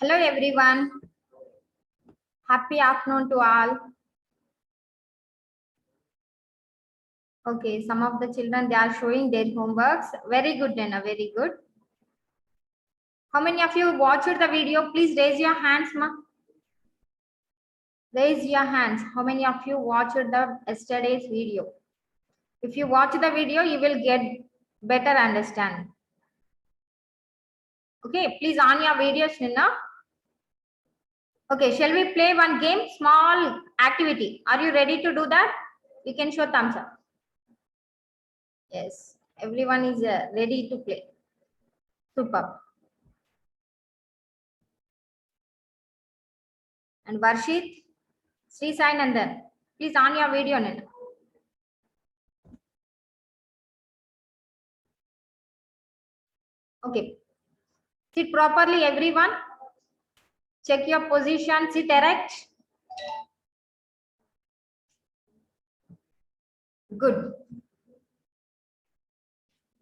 Hello everyone. Happy afternoon to all. Okay, some of the children, they are showing their homeworks. Very good, Dana, very good. How many of you watched the video? Please raise your hands, ma. Raise your hands. How many of you watched the yesterday's video? If you watch the video, you will get better understanding. Okay, please on your videos, Nina. Okay, shall we play one game? Small activity. Are you ready to do that? You can show thumbs up. Yes, everyone is ready to play. Super. And Varshit, Sri Sai Nandan, please on your video, Nina. Okay. Sit properly, everyone. Check your position. Sit erect. Good.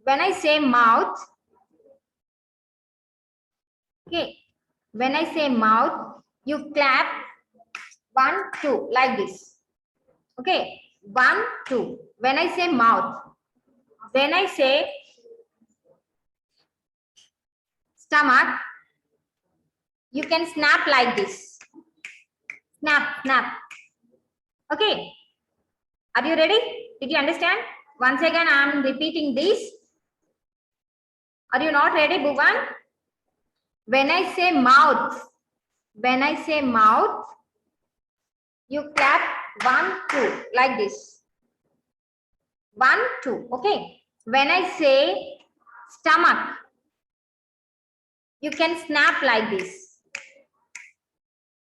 When I say mouth, okay. When I say mouth, you clap 1, 2 like this. Okay. 1, 2. When I say mouth, when I say stomach, you can snap like this. Snap, snap. Okay. Are you ready? Did you understand? Once again, I am repeating this. Are you not ready, Bhuvan? When I say mouth, you clap 1, 2 like this. 1, 2. Okay. When I say stomach, you can snap like this.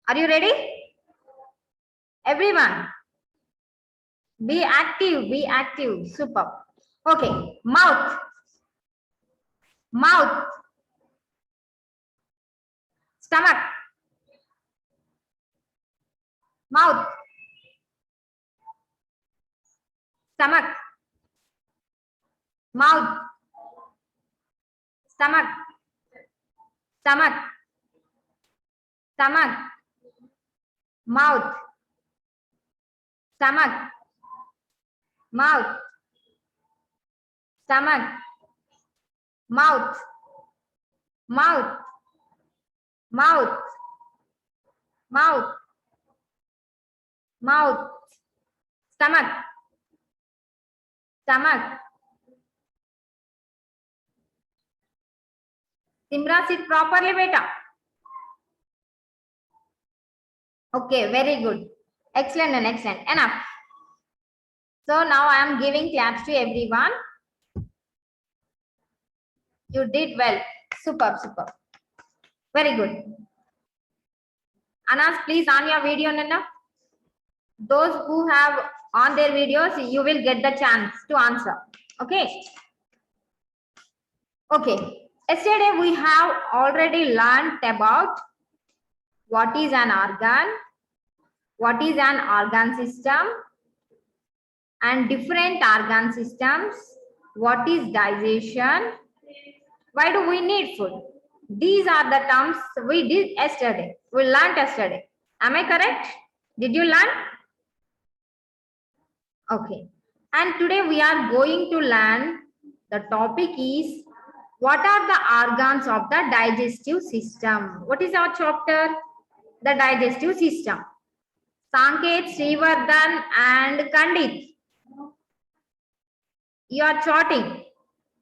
Are you ready? Everyone, be active, be active. Super. Okay. Mouth, mouth, stomach, mouth, stomach, mouth, stomach, stomach, stomach, mouth, stomach, mouth, stomach, mouth, mouth, mouth, mouth, mouth, stomach, stomach. Simra, sit properly, beta. Okay, very good. Excellent and excellent. Enough. So now I am giving claps to everyone. You did well. Superb, superb. Very good. Anas, please on your video, Nana. Those who have on their videos, you will get the chance to answer. Okay. Okay. Yesterday we have already learned about what is an organ, what is an organ system, and different organ systems, what is digestion, why do we need food. These are the terms we did yesterday. We learned yesterday. Am I correct? Did you learn? Okay. And today we are going to learn, the topic is, what are the organs of the digestive system? What is our chapter? The digestive system. Sanket, Srivardhan and Kandit. You are charting.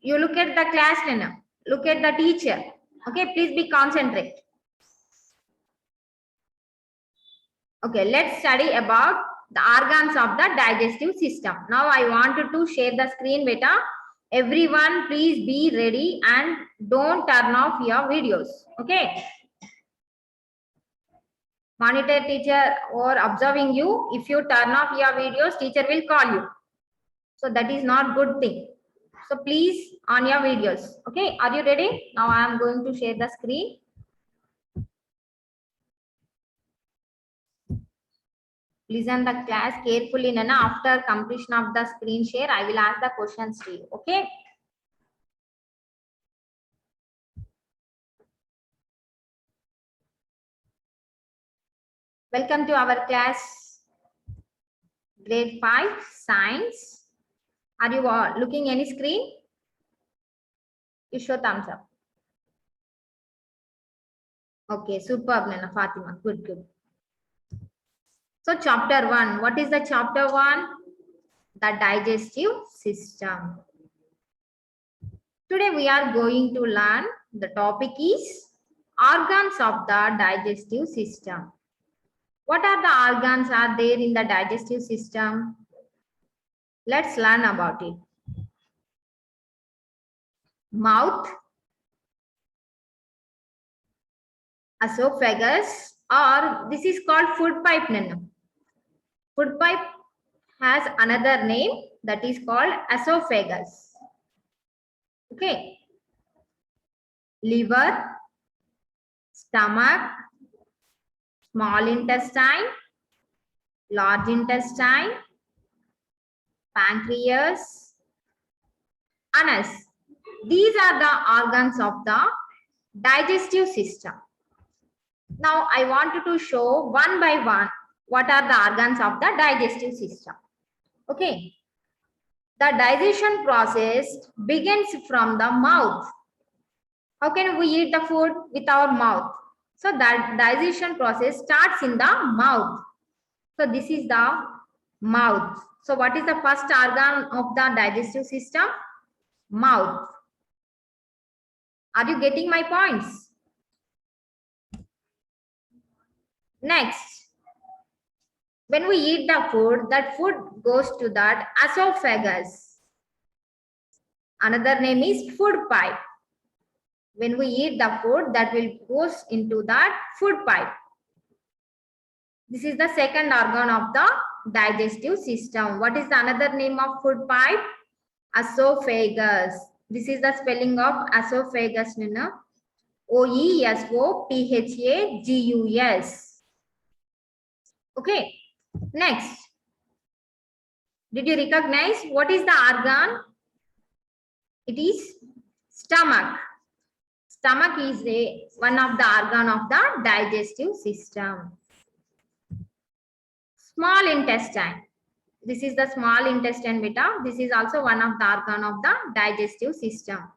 You look at the class learner. Look at the teacher. Okay, please be concentrate. Okay, let's study about the organs of the digestive system. Now I wanted to share the screen, beta. Everyone, please be ready and don't turn off your videos. Okay. Monitor teacher or observing you. If you turn off your videos, teacher will call you. So that is not good thing. So please on your videos. Okay. Are you ready? Now I am going to share the screen. Listen the class carefully, Nana. After completion of the screen share, I will ask the questions to you. Okay. Welcome to our class, grade 5 science. Are you all looking any screen? You show thumbs up. Okay, superb, Nana Fatima. Good, good. So chapter 1. What is the chapter 1? The digestive system. Today we are going to learn, the topic is organs of the digestive system. What are the organs are there in the digestive system? Let's learn about it. Mouth, esophagus, or this is called food pipe. Food pipe has another name that is called esophagus. Okay. Liver, stomach, small intestine, large intestine, pancreas, anus. These are the organs of the digestive system. Now I wanted to show one by one what are the organs of the digestive system. Okay. The digestion process begins from the mouth. How can we eat the food? With our mouth. So that digestion process starts in the mouth. So this is the mouth. So what is the first organ of the digestive system? Mouth. Are you getting my points? Next, when we eat the food, that food goes to that esophagus. Another name is food pipe. When we eat the food, that will goes into that food pipe. This is the second organ of the digestive system. What is the another name of food pipe? Esophagus. This is the spelling of esophagus, Nina. OESOPHAGUS. Okay. Next. Did you recognize what is the organ? It is stomach. Stomach is one of the organ of the digestive system. Small intestine. This is the small intestine beta. This is also one of the organ of the digestive system.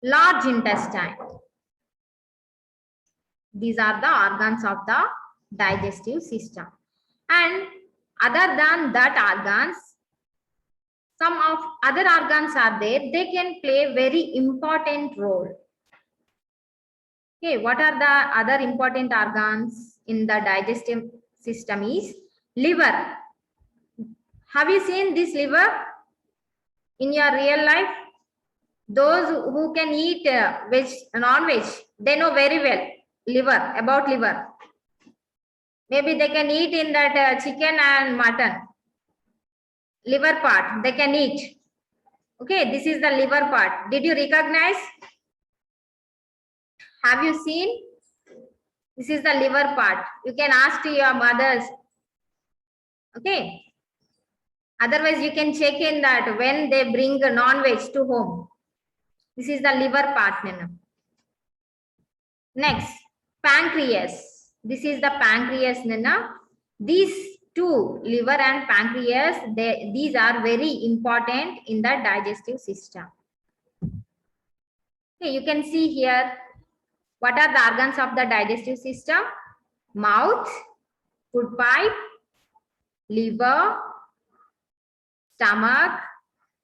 Large intestine. These are the organs of the digestive system. And other than that organs, some of other organs are there. They can play very important role. Okay, what are the other important organs in the digestive system is liver. Have you seen this liver in your real life? Those who can eat veg, non-veg, they know very well liver, about liver. Maybe they can eat in that chicken and mutton. Liver part, they can eat. Okay, this is the liver part. Did you recognize? Have you seen? This is the liver part. You can ask to your mothers. Okay. Otherwise, you can check in that when they bring non-veg to home. This is the liver part. Next, pancreas. This is the pancreas. These two, liver and pancreas, these are very important in the digestive system. Okay, you can see here. What are the organs of the digestive system? Mouth, food pipe, liver, stomach,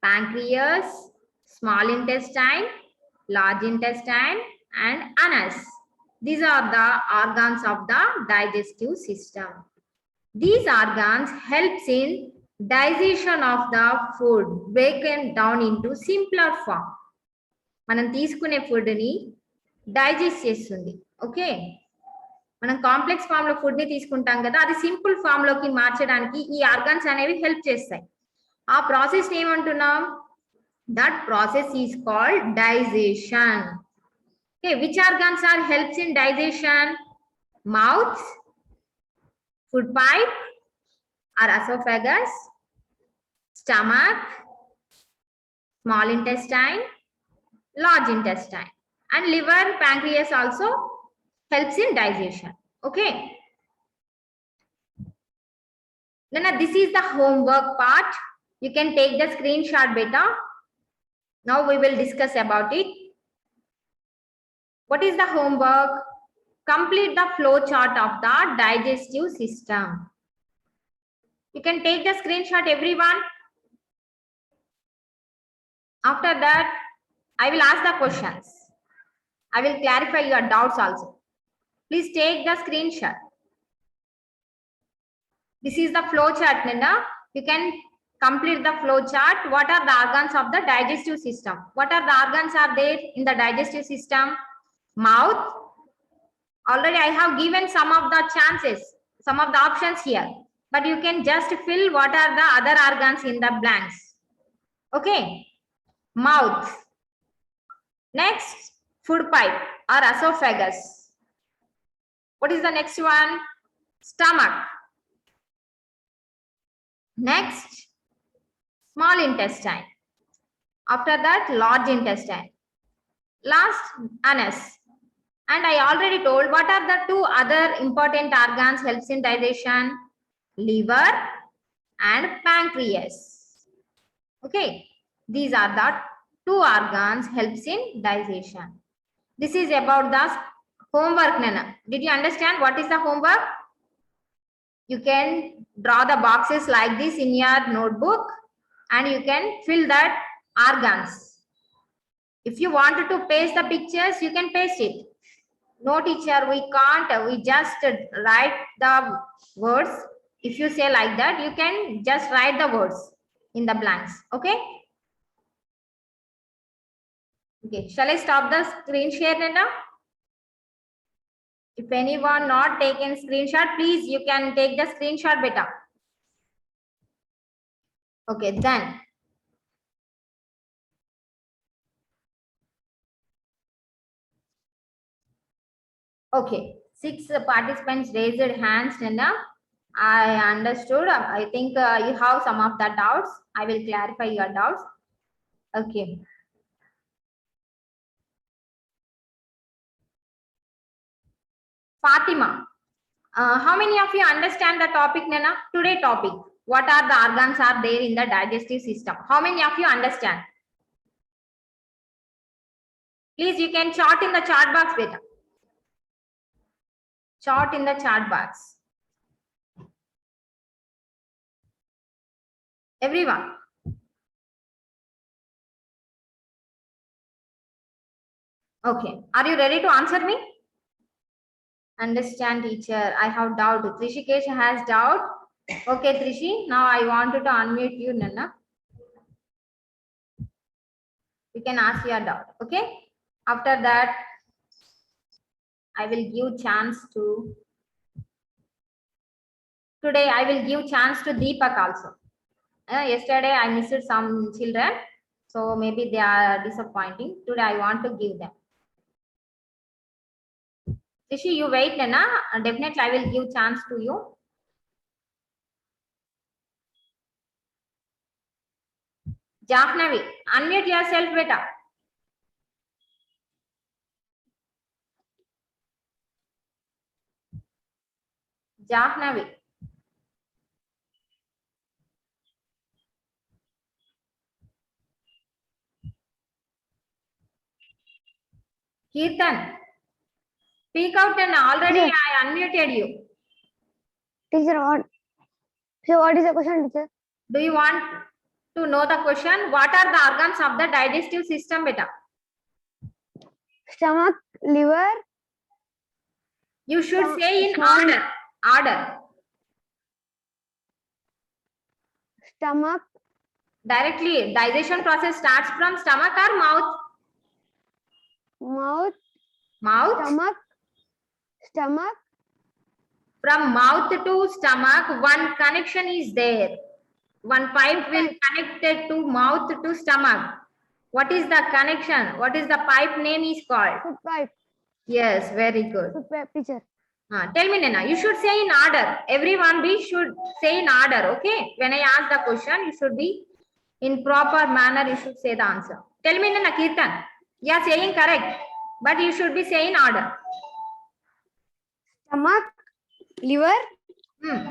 pancreas, small intestine, large intestine, and anus. These are the organs of the digestive system. These organs helps in digestion of the food broken down into simpler form. మనం తీసుకునే food ని digest చేస్తుంది. Okay, మనం complex form లో food ని తీసుకుంటాం కదా, అది సింపుల్ ఫామ్ లోకి మార్చడానికి ఈ ఆర్గాన్స్ అనేవి హెల్ప్ చేస్తాయి. ఆ ప్రాసెస్ ఏమంటున్నాం? That process is called digestion. Okay, which organs are helps in digestion? Mouth, food pipe or esophagus, stomach, small intestine, large intestine, and liver, pancreas also helps in digestion. Okay. Then this is the homework part. You can take the screenshot beta. Now we will discuss about it. What is the homework? Complete the flow chart of the digestive system. You can take the screenshot, everyone. After that, I will ask the questions. I will clarify your doubts also. Please take the screenshot. This is the flow chart, Nina. You can complete the flow chart. What are the organs of the digestive system? What are the organs are there in the digestive system? Mouth. Already I have given some of the chances, some of the options here. But you can just fill what are the other organs in the blanks. Okay. Mouth. Next, food pipe or esophagus. What is the next one? Stomach. Next, small intestine. After that, large intestine. Last, anus. And I already told what are the two other important organs helps in digestion? Liver and pancreas. Okay, these are the two organs helps in digestion. This is about the homework, Nana. Did you understand what is the homework? You can draw the boxes like this in your notebook and you can fill that organs. If you wanted to paste the pictures, you can paste it. No, teacher, we can't. We just write the words. If you say like that, you can just write the words in the blanks. Okay? Okay. Shall I stop the screen share now? If anyone not taken screenshot, please, you can take the screenshot better. Okay, then. Okay, 6 participants raised hands, Nana. I understood. I think you have some of the doubts. I will clarify your doubts. Okay. Fatima, how many of you understand the topic, Nana? Today topic. What are the organs are there in the digestive system? How many of you understand? Please, you can chart in the chat box, beta. Chart in the chat box. Everyone. Okay. Are you ready to answer me? Understand, teacher. I have doubt. Trishikesh has doubt. Okay, Trishi. Now I wanted to unmute you, Nana. You can ask your doubt. Okay. After that, I will give chance to. Today, I will give chance to Deepak also. Yesterday, I missed some children. So maybe they are disappointing. Today, I want to give them. Trishi, you wait, Nana. Definitely, I will give chance to you. Jahnavi, unmute yourself, beta. Jahnavi. Kirtan, speak out and already Teacher. I unmuted you. Teacher, what is the question, teacher? Do you want to know the question? What are the organs of the digestive system, beta? Stomach, liver. You should say in order. Order. Stomach. Directly, digestion process starts from stomach or mouth? Mouth. Mouth. Stomach. Stomach. From mouth to stomach, one connection is there. One pipe will connect it to mouth to stomach. What is the connection? What is the pipe name is called? Food pipe. Yes, very good. Food pipe, teacher. Tell me, Nana, you should say in order. Everyone should say in order, okay? When I ask the question, you should be in proper manner, you should say the answer. Tell me, Nana, Kirtan, you are saying correct, but you should be saying order. Stomach, liver, Hmm.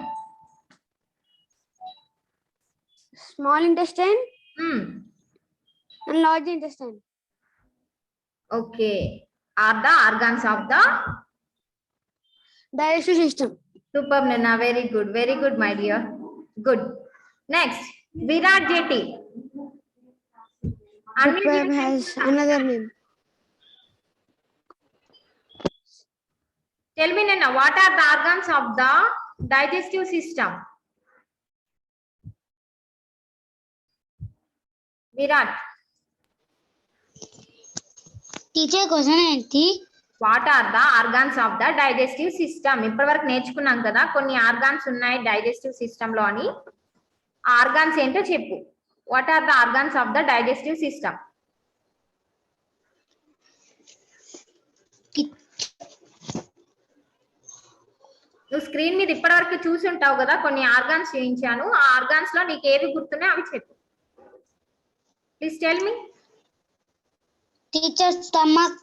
small intestine, Hmm. and large intestine. Okay. Are the organs of the Digestive system. superb, Nana. Very good, my dear. Good. Next, Virat Jetty. Unmute Superb yourself. has another name. Tell me, Nana, what are the organs of the digestive system? Virat, Teacher question ఏంటి? what are the organs of the digestive system? ఇప్పటివరకు నేర్చుకున్నాం కదా కొన్ని organs ఉన్నాయి digestive system లో అని. Organs ఏంటో చెప్పు. What are the organs of the digestive system? నువ్వు స్క్రీన్ మీద ఇప్పటివరకు చూసి ఉంటావు కదా కొన్ని ఆర్గాన్స్ చూపించాను. ఆ ఆర్గాన్స్ లో నీకు ఏవి గుర్తున్నాయి అవి చెప్పు. Please tell me. Teacher stomach,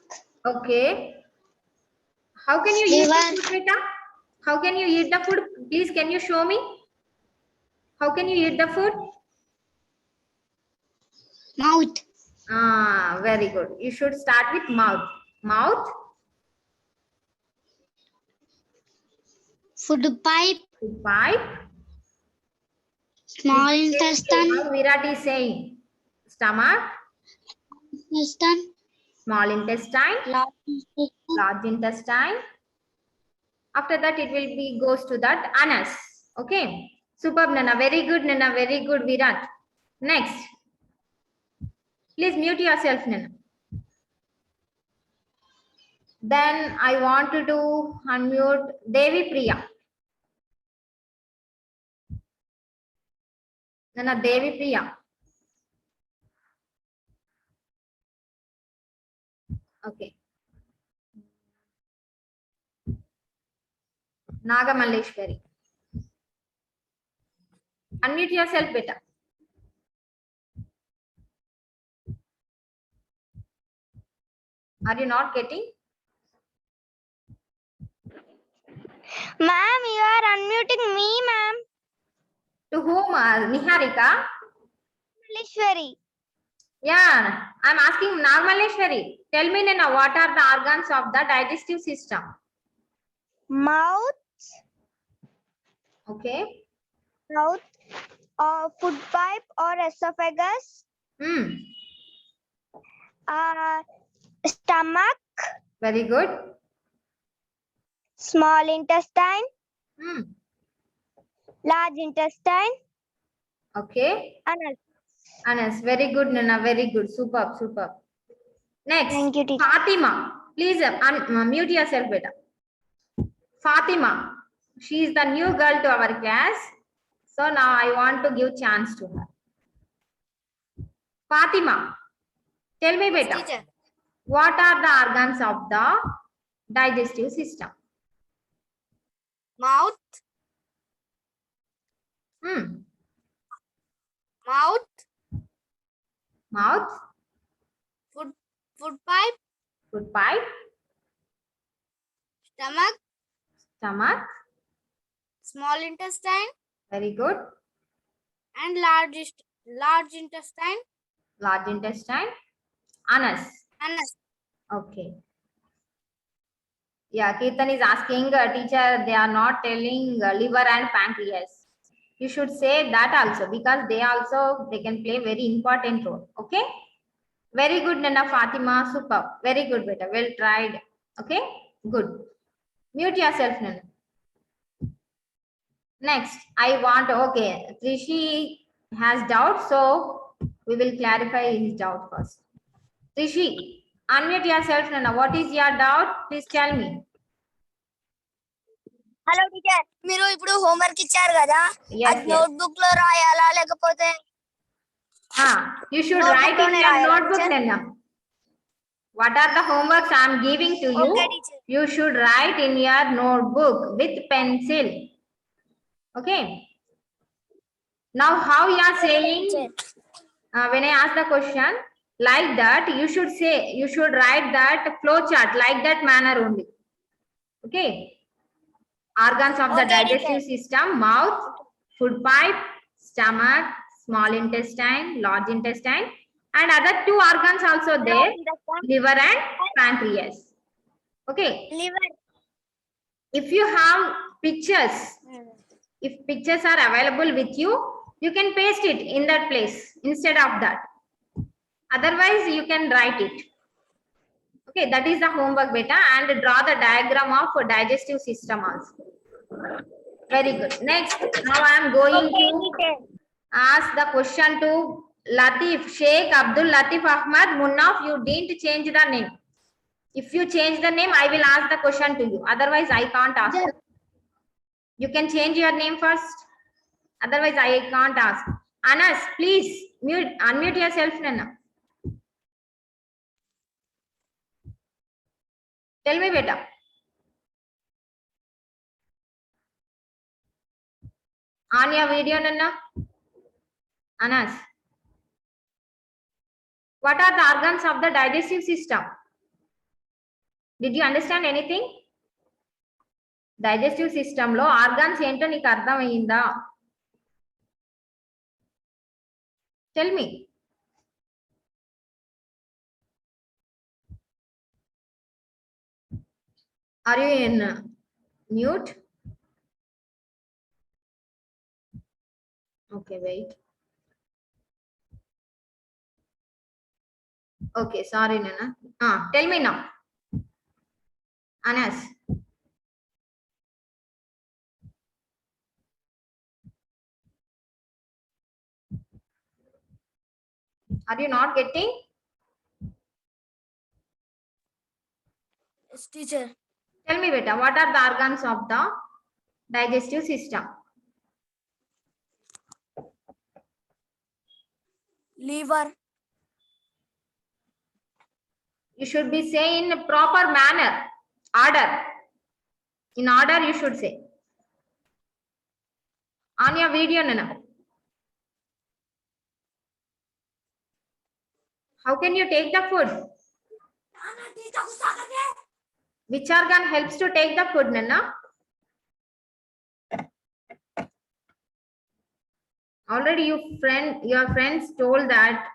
okay. How can you eat the Liver. food, beta? How can you eat the food? Please, can you show me? How can you eat the food? mouth, Ah, very good. You should start with mouth. Mouth, food pipe, food pipe. small intestine, How Virat is saying. Stomach, intestine, small intestine, large intestine, large intestine. After that, it will be goes to that anus. Okay. Superb, Nana. Very good, Nana. Very good, Virat. Next. Please mute yourself, Nana. Then I want to do unmute Devi Priya. Nana, Devi Priya. Okay. Naga Malleshwari. Unmute yourself, beta. Are you not getting? Ma'am, you are unmuting me, ma'am. To whom? Niharika? Maleshwari. Yeah, I'm asking Nagmaleshwari. Tell me, Nana, what are the organs of the digestive system? Mouth, Okay. mouth, food pipe or esophagus, Hmm. stomach, Very good. small intestine, Hmm. large intestine, Okay. anus. Anas, very good, Nana. Very good. Superb, superb. Next, Thank you, teacher. Fatima. Please mute yourself, beta. Fatima. She is the new girl to our class. So now I want to give chance to her. Fatima, tell me, beta. Teacher. What are the organs of the digestive system? Mouth, Hmm. mouth, Mouth, food pipe, food pipe, stomach, stomach. small intestine, Very good. and large intestine, Large intestine. Anus. anus. Okay. Yeah, Kirtan is asking, teacher, they are not telling liver and pancreas. You should say that also because they can play very important role. Okay. Very good, Nana Fatima. Super. Very good, beta. Well tried. Okay. Good. Mute yourself, Nana. Next, I want, okay, Trishi has doubt, so we will clarify his doubt first. Trishi, unmute yourself, Nana. What is your doubt? Please tell me. Hello teacher, మీరు ఇప్పుడు homework ఇచ్చారు కదా, Yes, అది yes. Notebook లో రాయాలా లేకపోతే You should Notebook write in లోనే your రాయాలా, notebook, teacher? Nana. What are the homeworks I am giving to you? Okay, teacher. You should write in your notebook with pencil. Okay. Now, how you are saying? When I ask the question like that, you should write that flow chart like that manner only. Okay. Organs of the Okay, digestive system: mouth, food pipe, stomach, small intestine, large intestine, and other two organs also there, liver and pancreas. Okay. Liver. If you have pictures, if pictures are available with you, you can paste it in that place instead of that. Otherwise, you can write it. Okay, that is the homework beta, and draw the diagram of digestive system also. Very good. Next, now I am going to ask the question to Latif, Sheikh Abdul Latif Ahmad Munnaf. You didn't change the name. If you change the name, I will ask the question to you. Otherwise, I can't ask. Yes. You can change your name first. Otherwise, I can't ask. Anas, please unmute yourself, Nana. Tell me, beta. On your video, Nana. Anas. What are the organs of the digestive system? Did you understand anything? Digestive system lo organs ento నీకు అర్థమైందా? Tell me. Are you in mute? Okay, wait. Okay, sorry, Nana. Tell me now. Anas. Are you not getting? Yes, teacher. Tell me, beta, what are the organs of the digestive system? Liver. You should be saying in a proper manner, order. In order, you should say. On your video, Nana. How can you take the food? Which organ helps to take the food, Nana? Already your friends told that.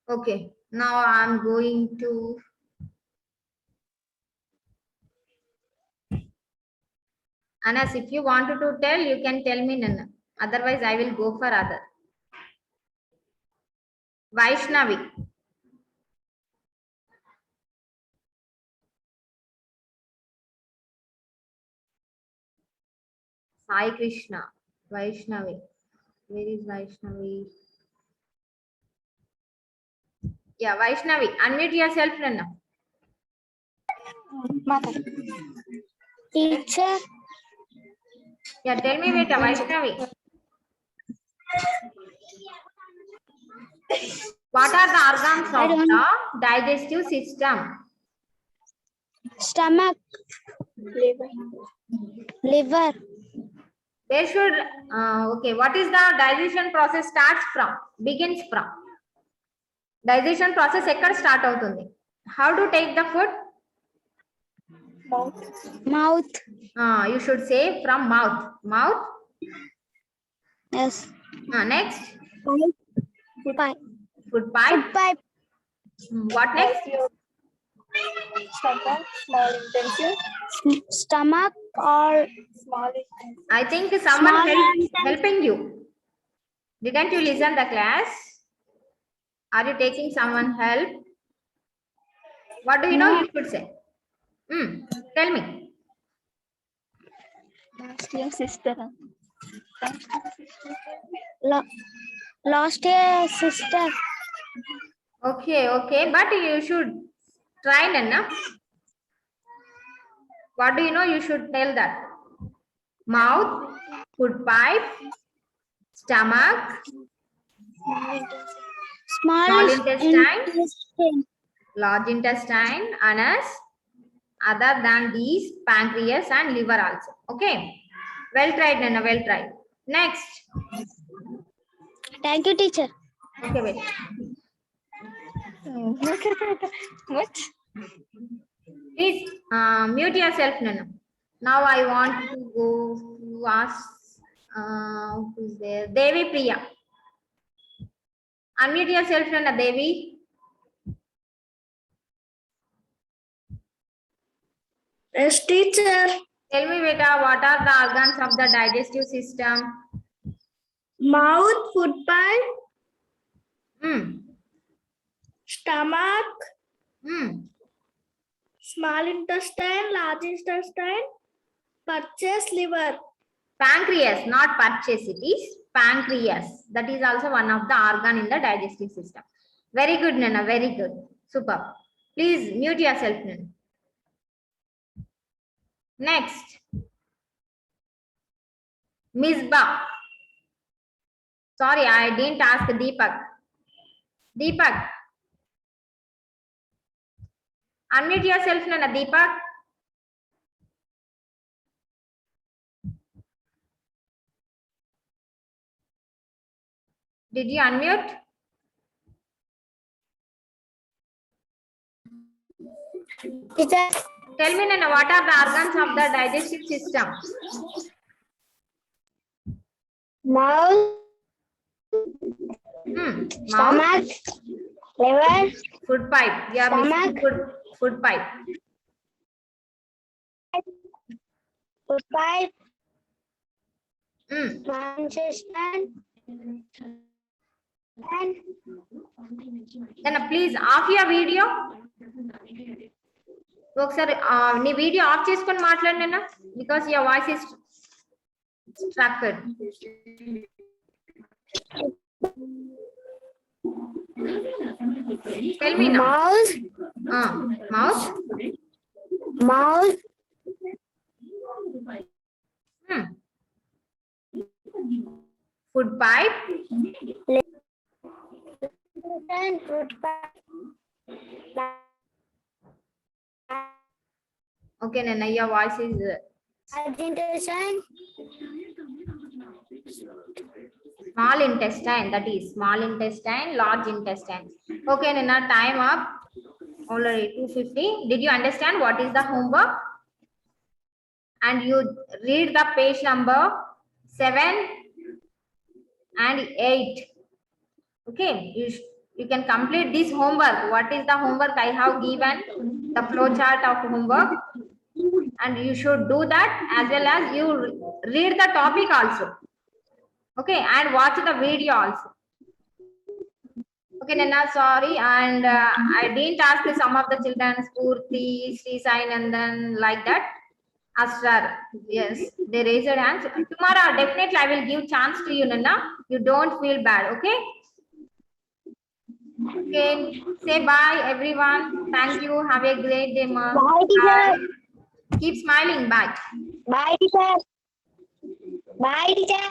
Okay, now I'm going to. Anas, if you wanted to tell, you can tell me, Nana. Otherwise, I will go for other. Vaishnavi. Sai Krishna. Vaishnavi. Where is Vaishnavi? Yeah, Vaishnavi. Unmute yourself, Nana. Teacher. Yeah, tell me, beta, Vaishnavi. What are the organs of the digestive system? Stomach. Liver. Where should, okay, what is the digestion process starts from? Begins from. Digestion process ekkada start avutundi? How to take the food? Mouth. You should say from mouth. Mouth. Yes. Next. Pipe. Food pipe. Food pipe. What next? Stomach, small intestine, Stomach or small intestine. I think someone Small helping you. Didn't you listen the class? Are you taking someone help? What do you know? No. You should say. Tell me. Your sister. Lost a sister. Okay, but you should try, Nana. What do you know? You should tell that. Mouth, food pipe, stomach, Small intestine, large intestine, Anas. Other than these, pancreas and liver also. Okay. Well tried, Nana. Well tried. Next. Thank you, teacher. Okay, wait. What? Please mute yourself, Nana. Now I want to go to ask who's there? Devi Priya. Unmute yourself, Nana. Devi. Yes, teacher. Tell me, beta, what are the organs of the digestive system? Mouth, food pipe, Hmm. stomach, small intestine, large intestine, purchase, liver. Pancreas, not purchase, it is pancreas. That is also one of the organ in the digestive system. Very good, Nana, very good. Super. Please mute yourself, Nana. Next. Misbah. Sorry, I didn't ask Deepak. Deepak. Unmute yourself, Nana. Deepak. Did you unmute? Teacher, Tell me, Nana, what are the organs of the digestive system? mouth, Mouth, stomach, liver, food pipe. You are missing Stomach. food pipe. food pipe, Hmm. small intestine, and Then please off your video. ఒకసారి నీ video off చేసుకొని మాట్లాడినా because your voice is strucked. Tell me now. mouth, Mouth. mouth, Food pipe. and food pipe. Okay, Nana, your voice is Large intestine, small intestine. That is small intestine, large intestine. Okay, Nana, time up. Already 2:50. Did you understand what is the homework? And you read the page number 7 and 8. Okay, you can complete this homework. What is the homework I have given? The flow chart of homework. And you should do that as well as you read the topic also. Okay, and watch the video also. Okay, Nana, sorry. And I didn't ask some of the children, Spurti, Sri Sai Nandan, like that. Asrar, yes, they raised their hands. Tomorrow, definitely, I will give chance to you, Nana. You don't feel bad, okay? Okay, say bye, everyone. Thank you. Have a great day, ma. Bye, teacher. Keep smiling. Bye. Bye, teacher. Bye, teacher.